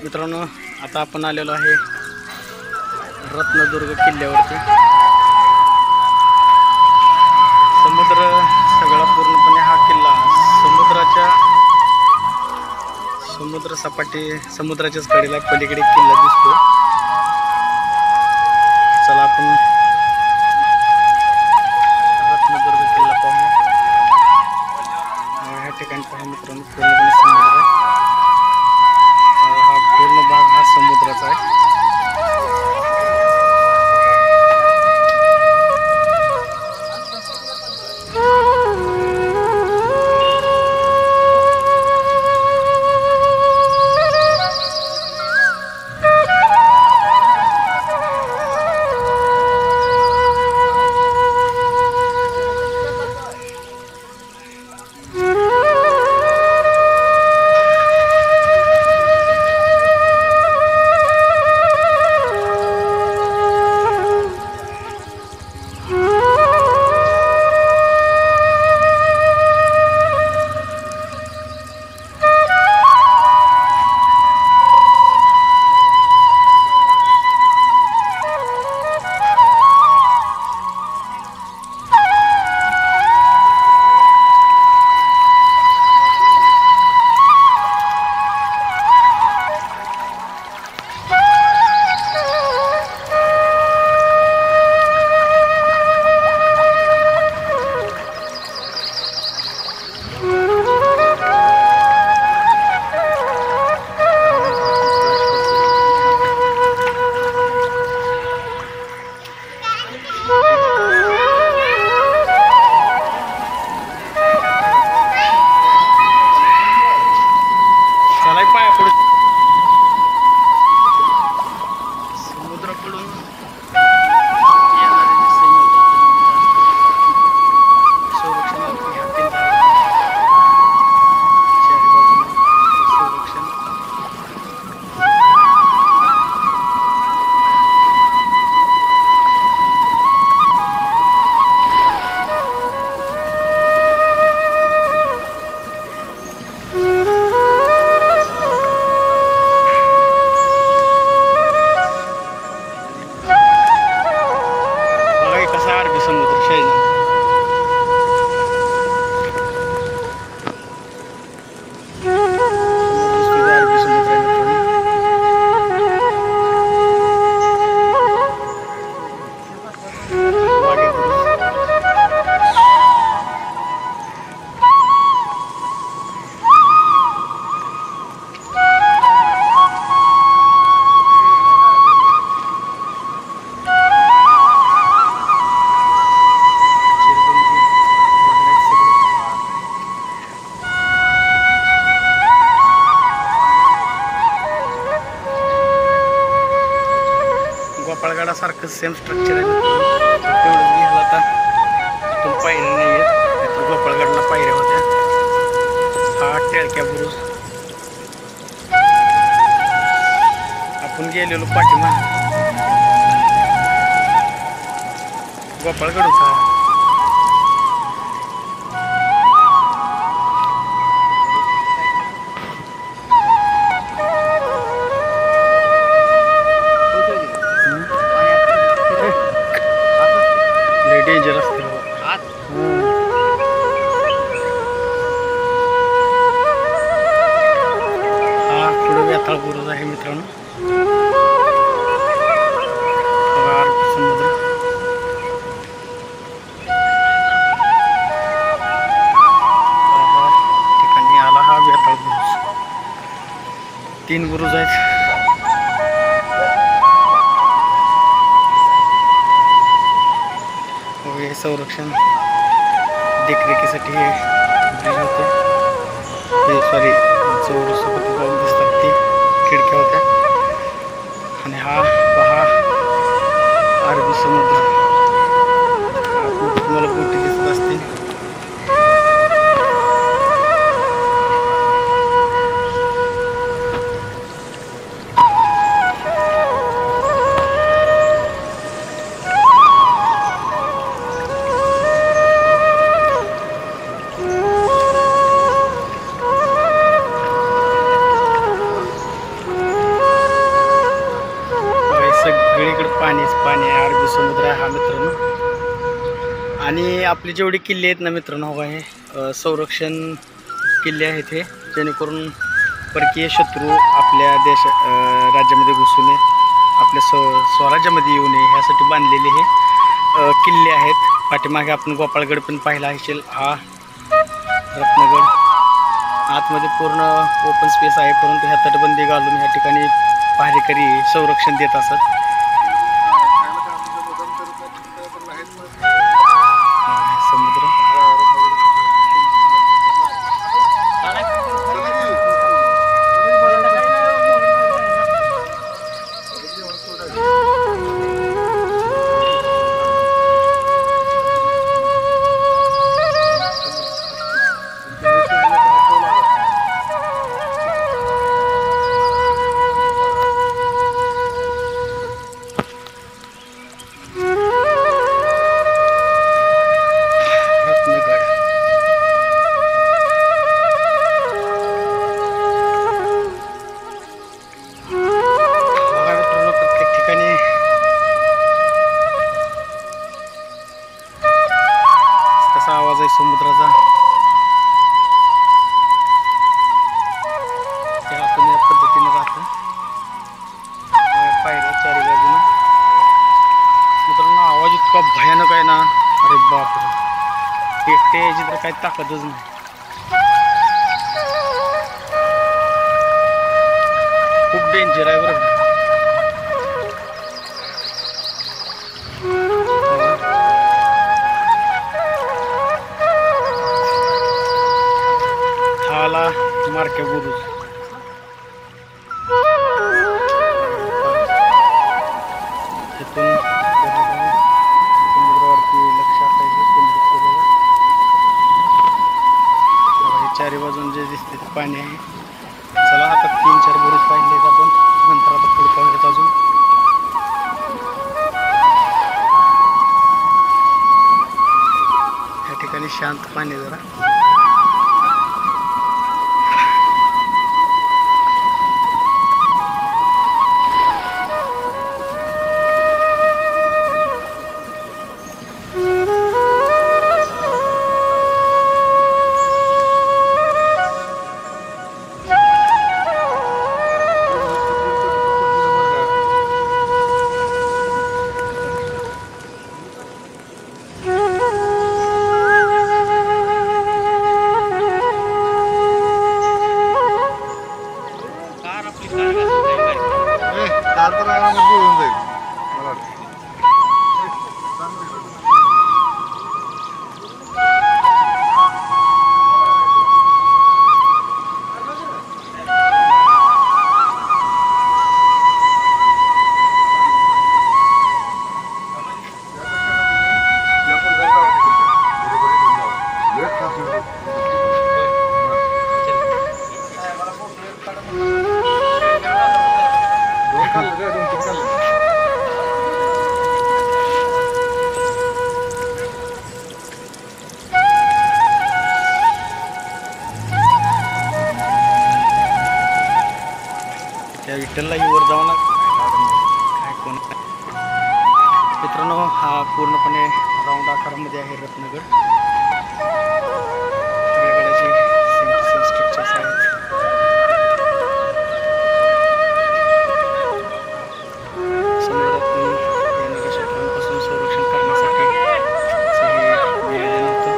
मित्रांनो, आता आपण आलेलो आहे रत्नदुर्ग किल्ल्यावरती। समुद्र सगळा पूर्णपणे हा किल्ला समुद्राच्याच कडेला पलीकडे किल्ला दिसतो। चला आपण रत्नदुर्ग किल्ला पाहूया। ह्या ठिकाणी पहा मित्रांनो, पूर्णपणे समुद्र आहे। हा पूर्ण भाग हा समुद्राचा आहे। गोपाळगडासारखं सेम स्ट्रक्चर आहे। तेवढंच घ्यायला आता इथून पायऱ्या नाही आहेत, नाहीतर गोपाळगडला पायऱ्या होत्या। हा टेळक्या बुरुज आपण गेलेलो पाठीमा गोपाळगड होता। डेंजर असते हा पुढे वेताळ बुरुज आहे मित्रांनो। समुद्र ठिकाणी आला हा वेताळ बुरुज। 3 बुरुज आहेत। हे संरक्षण देखरेखीसाठी हे ब्रिज होते। सॉरी चौरसोबत जाऊन दिसतात ते खिडक्या होत्या। आणि हा पहा अरबी समुद्र, तुम्हाला बोटी दिसत असतील। पाणीच पाणी आहे, अरबी समुद्र आहे हा मित्रांनो. आणि आपले जेवढे किल्ले आहेत ना मित्रांनो हो आहे संरक्षण किल्ले आहेत हे, जेणेकरून परकीय शत्रू आपल्या राज्यामध्ये घुसू नये, आपल्या स्वराज्यामध्ये येऊ नये ह्यासाठी बांधलेले हे किल्ले आहेत. पाठीमागे आपण गोपाळगड पण पाहिला असेल. हा रत्नगड आतमध्ये पूर्ण ओपन स्पेस आहे, परंतु ह्या तटबंदी घालून ह्या ठिकाणी पहारेकरी संरक्षण देत असत. समुद्र आवाज आहे समुद्राचा. आपण या पद्धतीने राहतो, पायऱ्या चारी बाजूला. मित्रांनो आवाज इतका भयानक आहे ना, अरे बापरे, एकटे याची तर काही ताकदच नाही. खूप डेंजर आहे बरं. मार्के बुरुज इथून समुद्रावरती लक्ष केंद्रित केलेलं. चारी बाजून जे दिसते ते पाणी आहे. चला आता 3-4 बुरुज पाहिले आपण, नंतर आता पुढे पाहूयात अजून. या ठिकाणी शांत पाणी जरा. त्या विठ्ठललाही वर जाऊ काय कोण. मित्रांनो हा पूर्णपणे राऊंड आकारामध्ये आहे रत्नगड. गडाचे सेम स्ट्रक्चर्स आहेत. समुद्रातून येणाऱ्या शत्रूंपासून संरक्षण करण्यासाठी नियोजन होतं.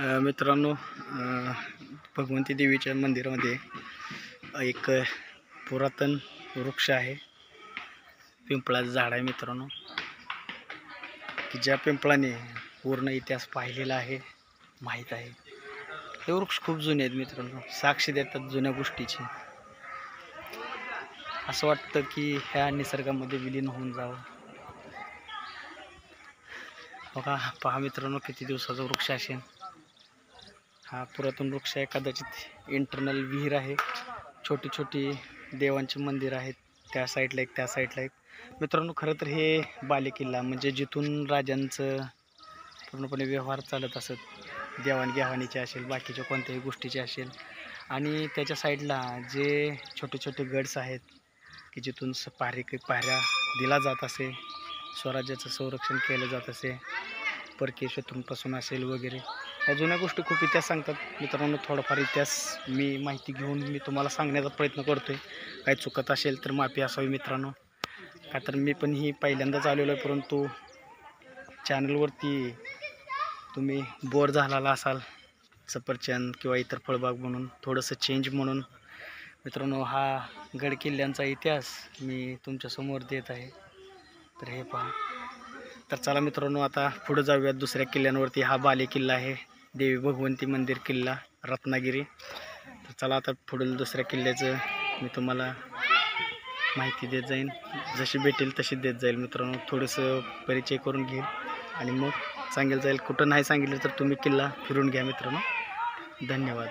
मित्रांनो, भगवंती देवीच्या मंदिरामध्ये एक पुरातन वृक्ष आहे, पिंपळाचं झाड आहे मित्रांनो, की ज्या पिंपळाने पूर्ण इतिहास पाहिलेला आहे, माहीत आहे. हे वृक्ष खूप जुने आहेत मित्रांनो, साक्ष देतात जुन्या गोष्टीची. असं वाटतं की ह्या निसर्गामध्ये विलीन होऊन जावं. बघा, पहा मित्रांनो, किती दिवसाचा वृक्ष असेल. हा पुरातन वृक्ष आहे. कदाचित इंटरनल विहीर आहे, छोटी छोटी देवांचे मंदिर आहेत, त्या साईडला एक, त्या साईडला एक. मित्रांनो, खरं तर हे बालेकिल्ला म्हणजे जिथून राजांचं पूर्णपणे व्यवहार चालत असत, देवाणघेवाणीचे असेल, बाकीच्या कोणत्याही गोष्टीचे असेल. आणि त्याच्या साईडला जे छोटे छोटे गड्स आहेत की जिथून पाऱ्या दिला जात असे, स्वराज्याचं संरक्षण केलं जात असे, परकीय शत्रूंपासून असेल वगैरे. या जुन्या गोष्टी खूप इतिहास सांगतात मित्रांनो. थोडाफार इतिहास मी माहिती घेऊन मी तुम्हाला सांगण्याचा प्रयत्न करतो आहे. काही चुकत असेल तर माफी असावी मित्रांनो, का तर मी पण ही पहिल्यांदाच आलेलो आहे. परंतु चॅनलवरती तुम्ही बोर झालेला असाल, सफरचंद किंवा इतर फळबाग म्हणून, थोडंसं चेंज म्हणून मित्रांनो, हा गड किल्ल्यांचा इतिहास मी तुमच्यासमोर देत आहे. तर हे पहा. तर चला मित्रांनो, आता पुढे जाऊयात दुसऱ्या किल्ल्यांवरती. हा बाले किल्ला आहे, देवी भगवंती मंदिर किल्ला, रत्नागिरी. तर चला आता पुढील दुसऱ्या किल्ल्याचं मी तुम्हाला माहिती देत जाईन, जशी भेटेल तशी देत जाईल मित्रांनो. थोडंसं परिचय करून घेईल आणि मग सांगेल जाईल. कुठं नाही सांगितलं तर तुम्ही किल्ला फिरून घ्या मित्रांनो. धन्यवाद.